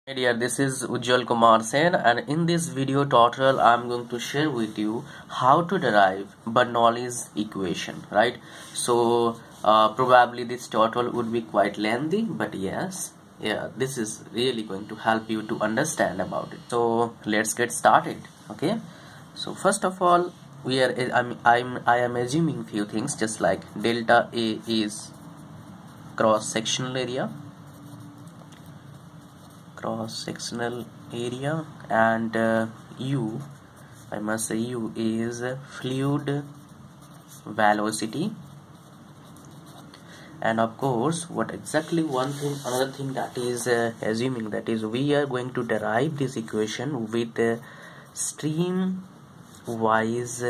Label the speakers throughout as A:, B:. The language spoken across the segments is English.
A: Hey dear, this is Ujjwal Kumar Sen, and in this video tutorial I am going to share with you how to derive Bernoulli's equation, right? So probably this tutorial would be quite lengthy, but this is really going to help you to understand about it. So let's get started. Okay, so first of all, I am assuming few things, just like delta A is cross-sectional area, and u, I must say u is fluid velocity. And of course, another thing that is assuming, that is we are going to derive this equation with stream wise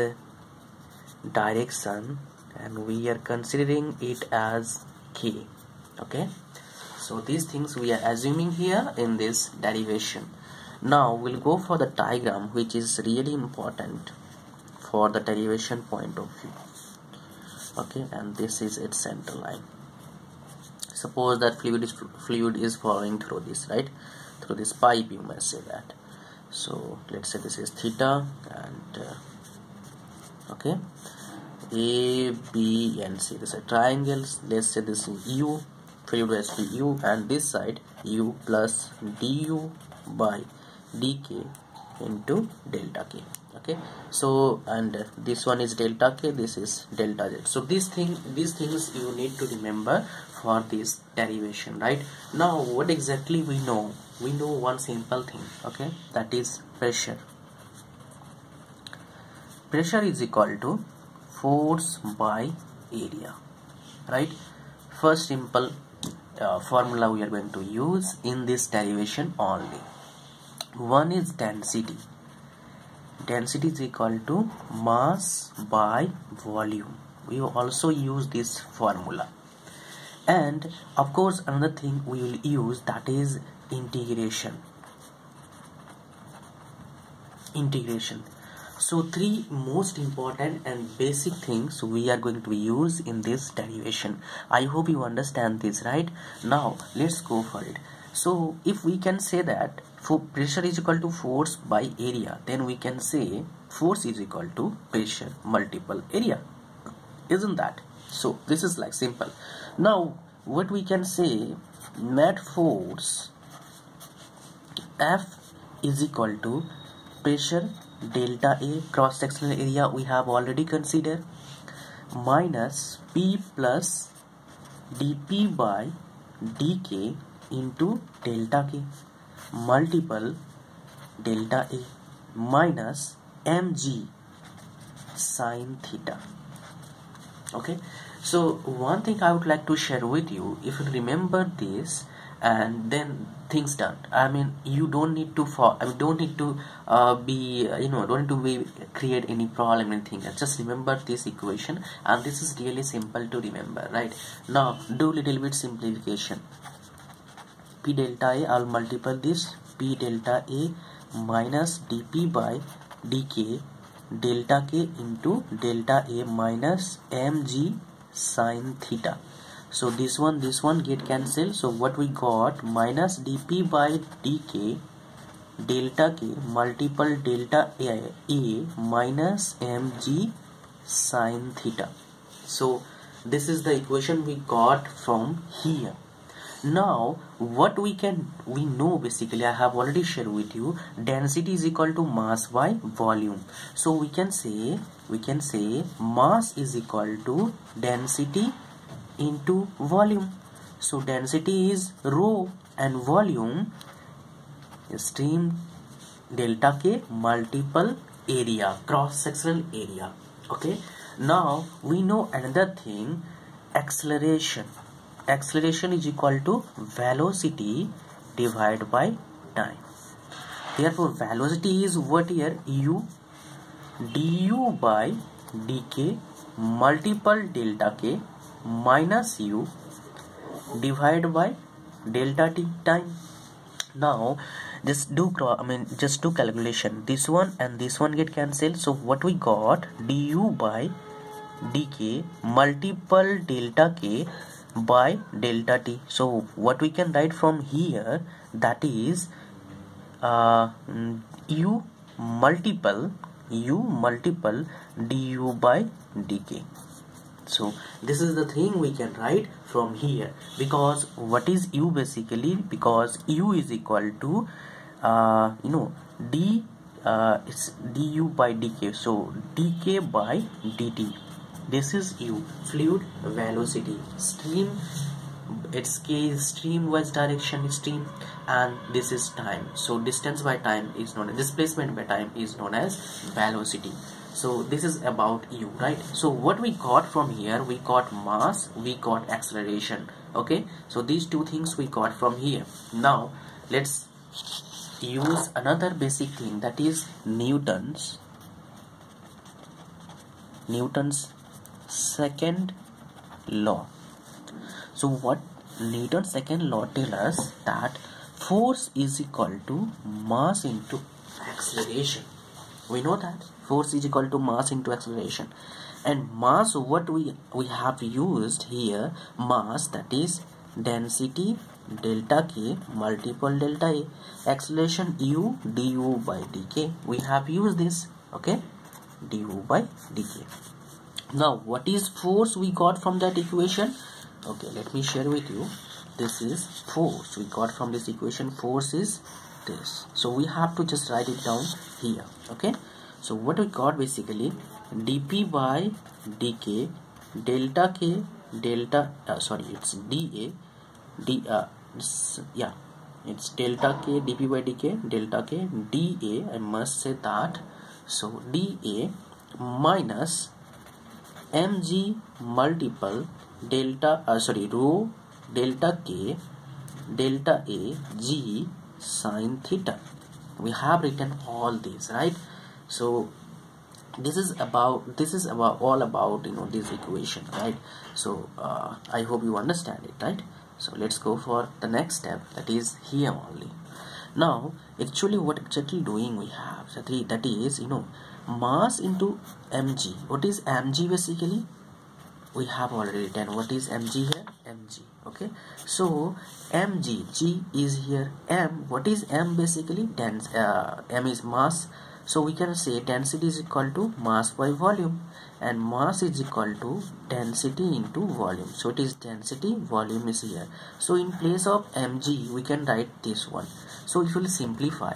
A: direction, and we are considering it as k. Okay, so these things we are assuming here in this derivation. Now we'll go for the diagram, which is really important for the derivation point of view. Okay, and this is its center line. Suppose that fluid is flowing through this, right? Through this pipe, you must say that. So let's say this is theta, and okay, A, B, and C. This are triangles. Let's say this is U. Fluid velocity u, and this side u plus du by dk into delta k. Okay, so and this one is delta k, this is delta z. So these things you need to remember for this derivation, right? Now what exactly we know? We know one simple thing, okay, that is pressure. Pressure is equal to force by area, right? First simple formula we are going to use in this derivation only. One is density. Density is equal to mass by volume. We will also use this formula. And of course another thing we will use, that is integration. So three most important and basic things we are going to use in this derivation. I hope you understand this, right? Now let's go for it. So if we can say that pressure is equal to force by area, then we can say force is equal to pressure multiple area, isn't that? So this is like simple. Now what we can say, net force F is equal to pressure delta A, cross sectional area we have already considered, minus P plus dP by dk into delta K multiple delta A minus mg sine theta. Okay, so one thing I would like to share with you, if you remember this, and then things done. I mean, you don't need to create any problem, anything. Just remember this equation, and this is really simple to remember, right? Now do little bit simplification. P delta A, I'll multiply this P delta A minus dP by dk delta K into delta A minus mg sine theta. So this one get cancelled. So what we got, minus dP by dk delta K multiple delta A minus mg sine theta. So this is the equation we got from here. Now what we know, basically I have already shared with you, density is equal to mass by volume. So we can say mass is equal to density into volume. So density is rho and volume is stream delta K multiple area, cross sectional area. Okay, now we know another thing, acceleration is equal to velocity divided by time. Therefore velocity is what here, u du by dk multiple delta K minus u divided by delta t, time. Now just do calculation. This one and this one get cancelled. So what we got, du by dk multiple delta K by delta t. So what we can write from here, that is u multiple du by dk. So this is the thing we can write from here, because what is u basically, because u is equal to d, it's du by dk, so dk by dt. This is u, fluid velocity, stream, its k is streamwise direction stream, and this is time, so distance by time is known as displacement by time is known as velocity. So this is about u, right? So what we got from here, we got mass, we got acceleration. Okay, so these two things we got from here. Now let's use another basic thing, that is Newton's second law. So what Newton's second law tells us, that force is equal to mass into acceleration. We know that force is equal to mass into acceleration, and mass, what we have used here, mass, that is density delta k multiple delta a, acceleration u du by dk, we have used this. Okay, du by dk. Now what is force we got from that equation? Okay, let me share with you. This is force we got from this equation. Force is this, so we have to just write it down here. Okay, so what we got basically, dp by dk delta k delta it's da it's delta k dp by dk delta k da, I must say that. So da minus mg multiple delta rho delta k delta a g sin theta. We have written all these, right? So this is all about this equation, right? So I hope you understand it, right? So let's go for the next step, that is here only. Now actually what exactly doing we have, that is mass into mg. What is mg basically? We have already written what is mg here, mg. Okay, so mg, g is here, m, what is m basically? M is mass, so we can say density is equal to mass by volume, and mass is equal to density into volume, so it is density, volume is here. So in place of mg we can write this one. So if I will simplify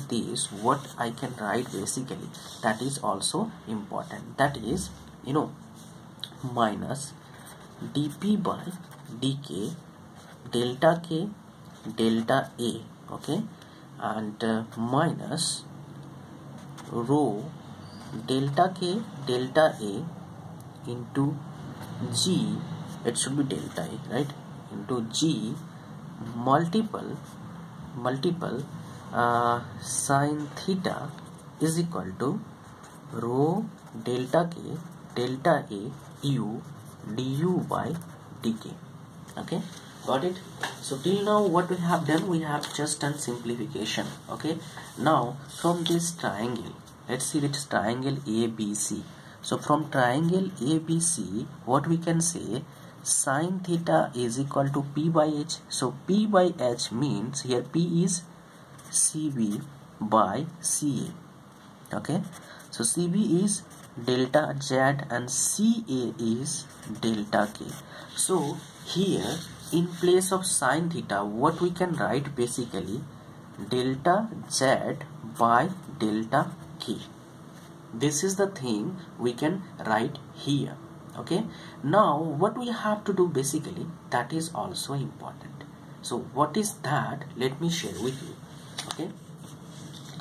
A: this, what I can write basically, that is also important, that is minus dp by dk delta k delta a, okay, and minus rho delta k delta a into g, it should be delta a, right, into g multiple sin theta is equal to rho delta k delta a u du by dk. Okay, got it? So till now what we have done, we have just done simplification. Okay, now from this triangle, let's see this triangle ABC. So from triangle ABC, what we can say, sin theta is equal to p by h. So p by h means here p is cb by ca. Okay, so cb is delta z and ca is delta k. So here in place of sin theta, what we can write basically, delta z by delta k. This is the thing we can write here. Okay, now what we have to do basically, that is also important. So what is that? Let me share with you. Okay,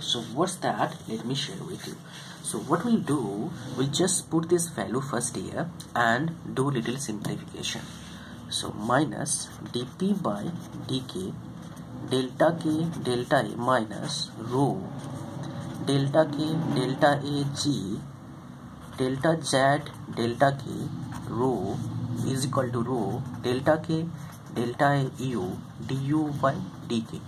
A: so what's that? Let me share with you. So what we'll do, we'll just put this value first here and do little simplification. So minus dp by dk delta k delta a minus rho delta k delta a g delta z delta k rho is equal to rho delta k delta a u du by dk.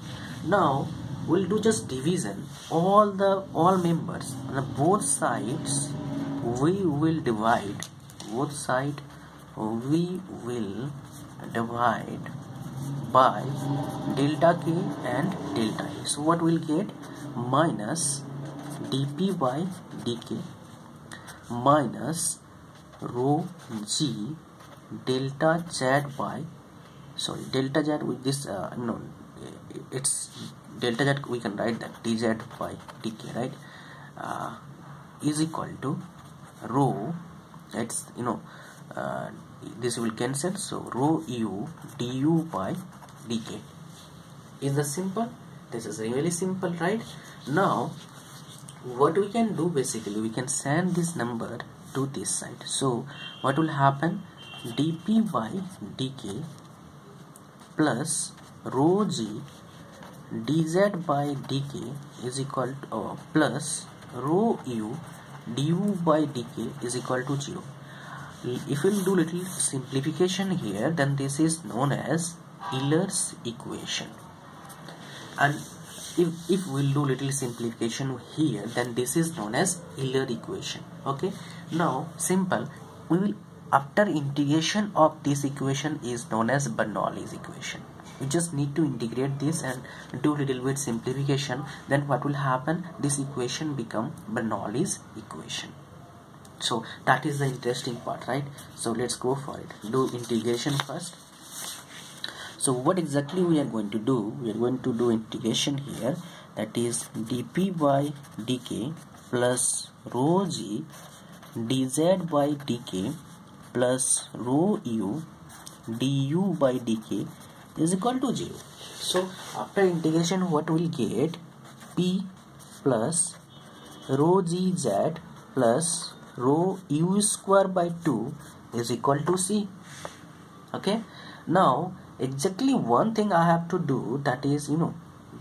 A: Now we'll do just division, all members on both sides we will divide, by delta k and delta a. So what we'll get? Minus dp by dk minus rho g delta z by, sorry, delta z with this no, it's delta z, we can write that dz by dk, right, is equal to rho, it's this will cancel, so rho u du by dk. Is this simple? This is really simple, right? Now what we can do, basically we can send this number to this side. So what will happen? dp by dk plus rho g dz by dk is equal to plus rho u du by dk is equal to 0. If we'll do little simplification here, then this is known as Euler's equation. And if we'll do little simplification here, then this is known as Euler equation. Okay, now simple, we will, after integration of this equation is known as Bernoulli's equation. We just need to integrate this and do little bit simplification, then what will happen? This equation become Bernoulli's equation. So that is the interesting part, right? So let's go for it. Do integration first. So what exactly we are going to do? We are going to do integration here, that is dp by dk plus rho g dz by dk plus rho u du by dk is equal to 0. So after integration, what we'll get? P plus rho g z plus rho u square by 2 is equal to c. Okay, now exactly one thing I have to do, that is,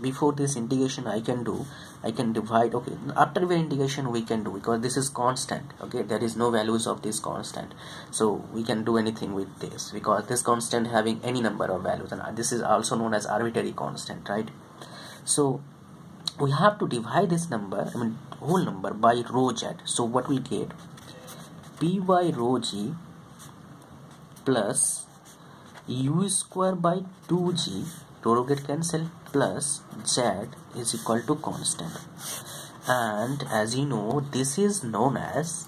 A: before this integration I can divide. Okay, after the integration we can do, because this is constant. Okay, there is no values of this constant, so we can do anything with this, because this constant having any number of values, and this is also known as arbitrary constant, right? So we have to divide this number, whole number, by rho z. So what we get? P by rho g plus u square by 2g, rho get cancelled, plus z is equal to constant. And as you know, this is known as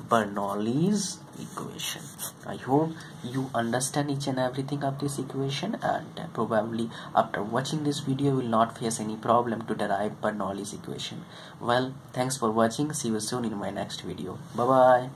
A: Bernoulli's equation. I hope you understand each and everything of this equation, and probably after watching this video you will not face any problem to derive Bernoulli's equation. Well, thanks for watching. See you soon in my next video. Bye bye.